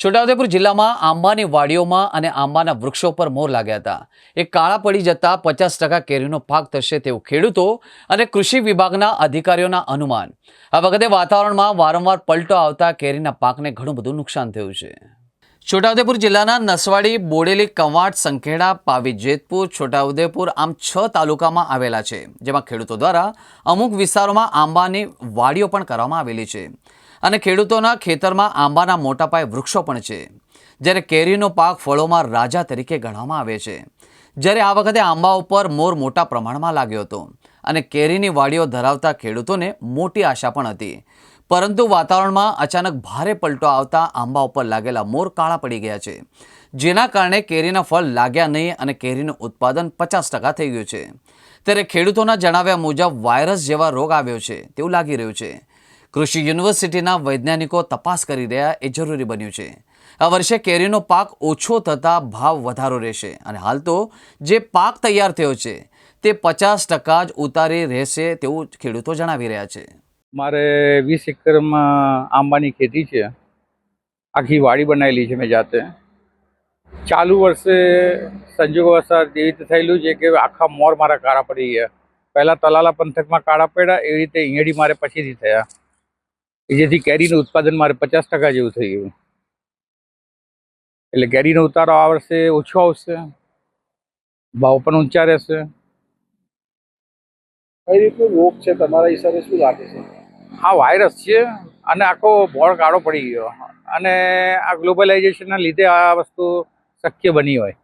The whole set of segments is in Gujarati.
છોટાઉદેપુર જિલ્લામાં આંબાની વાડીઓમાં અને આંબાના વૃક્ષો પર મોર લાગ્યા હતા. એ કાળા પડી જતા 50% કેરીનો પાક થશે તેવું ખેડૂતો અને કૃષિ વિભાગના અધિકારીઓના અનુમાન. આ વખતે વાતાવરણમાં વારંવાર પલટો આવતા કેરીના પાકને ઘણું બધું નુકસાન થયું છે. છોટાઉદેપુર જિલ્લાના નસવાડી, બોડેલી, કવાંટ, સંખેડા, પાવી જેતપુર, છોટાઉદેપુર આમ 6 તાલુકામાં આવેલા છે, જેમાં ખેડૂતો દ્વારા અમુક વિસ્તારોમાં આંબાની વાડીઓ પણ કરવામાં આવેલી છે અને ખેડૂતોના ખેતરમાં આંબાના મોટા પાયે વૃક્ષો પણ છે. જ્યારે કેરીનો પાક ફળોમાં રાજા તરીકે ગણવામાં આવે છે. જ્યારે આ વખતે આંબા ઉપર મોર મોટા પ્રમાણમાં લાગ્યો હતો અને કેરીની વાડીઓ ધરાવતા ખેડૂતોને મોટી આશા પણ હતી. પરંતુ વાતાવરણમાં અચાનક ભારે પલટો આવતા આંબા ઉપર લાગેલા મોર કાળા પડી ગયા છે, જેના કારણે કેરીના ફળ લાગ્યા નહીં અને કેરીનું ઉત્પાદન 50% થઈ ગયું છે. ત્યારે ખેડૂતોના જણાવ્યા મુજબ વાયરસ જેવા રોગ આવ્યો છે તેવું લાગી રહ્યું છે. કૃષિ યુનિવર્સિટીના વૈજ્ઞાનિકો તપાસ કરી રહ્યા એ જરૂરી બન્યું છે. આ વર્ષે કેરીનો પાક ઓછો થતાં ભાવ વધારો રહેશે અને હાલ તો જે પાક તૈયાર થયો છે તે 50% જ ઉતારી રહેશે તેવું ખેડૂતો જણાવી રહ્યા છે. મારે 20 એકરમાં આંબાની ખેતી છે. આખી વાડી બનાવેલી છે મેં જાતે. ચાલુ વર્ષે સંજોગવશાત એવી રીતે થયેલું છે કે આખા મોર મારા કાળા પડી ગયા. પહેલાં તલાલા પંથકમાં કાળા પડ્યા, એવી રીતે ઈંગડી મારે પછીથી થયા, જેથી કેરીનું ઉત્પાદન મારે 50% જેવું થઈ ગયું. એટલે કેરીનો ઉતારો આ વર્ષે ઓછો આવશે, ભાવ પણ ઊંચા રહેશે. કઈ રીતનો રોગ છે તમારા હિસાબે, શું લાગે છે? આ વાયરસ છે અને આખો બોળ કાળો પડી ગયો અને આ ગ્લોબલાઇઝેશનના લીધે આ વસ્તુ શક્ય બની હોય.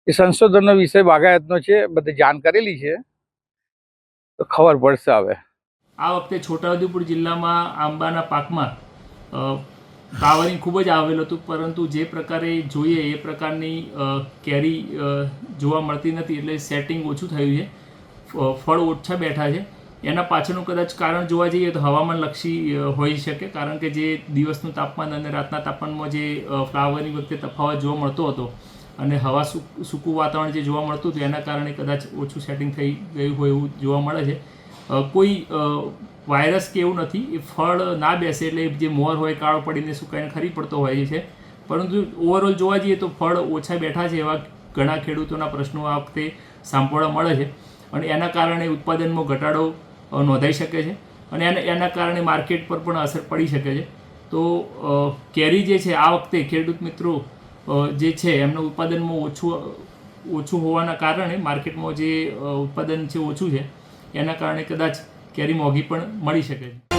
એ સંશોધનનો વિષય બાગાયતનો છે, બધી જાણ કરેલી છે તો ખબર પડશે. હવે આ વખતે છોટાઉદેપુર જિલ્લામાં આંબાના પાકમાં ફ્લાવરિંગ ખૂબ જ આવેલું હતું, પરંતુ જે પ્રકારે જોઈએ એ પ્રકારની કેરી જોવા મળતી નથી. એટલે સેટિંગ ઓછું થયું છે, ફળ ઓછા બેઠા છે. એના પાછળનું કદાચ કારણ જોવા જઈએ તો હવામાનલક્ષી હોઈ શકે, કારણ કે જે દિવસનું તાપમાન અને રાતના તાપમાનમાં જે ફ્લાવરિંગ વખતે તફાવત જોવા મળતો હતો અને હવા સૂકું વાતાવરણ જે જોવા મળતું હતું એના કારણે કદાચ ઓછું સેટિંગ થઈ ગયું હોય એવું જોવા મળે છે. કોઈ વાયરસ કે એવું નથી. એ ફળ ના બેસે એટલે જે મોર હોય કાળો પડીને સુકાઈને ખરી પડતો હોય છે, પરંતુ ઓવરઓલ જોવા જઈએ તો ફળ ઓછા બેઠા છે એવા ઘણા ખેડૂતોના પ્રશ્નો આ વખતે સાંભળવા મળે છે અને એના કારણે ઉત્પાદનમાં ઘટાડો નોંધાઈ શકે છે અને એના કારણે માર્કેટ પર પણ અસર પડી શકે છે. તો કેરી જે છે આ વખતે ખેડૂત મિત્રો જે છે એમનું ઉત્પાદનમાં ઓછું હોવાના કારણે માર્કેટમાં જે ઉત્પાદન છે ઓછું છે, એના કારણે કદાચ કેરી મોંઘી પણ મળી શકે છે.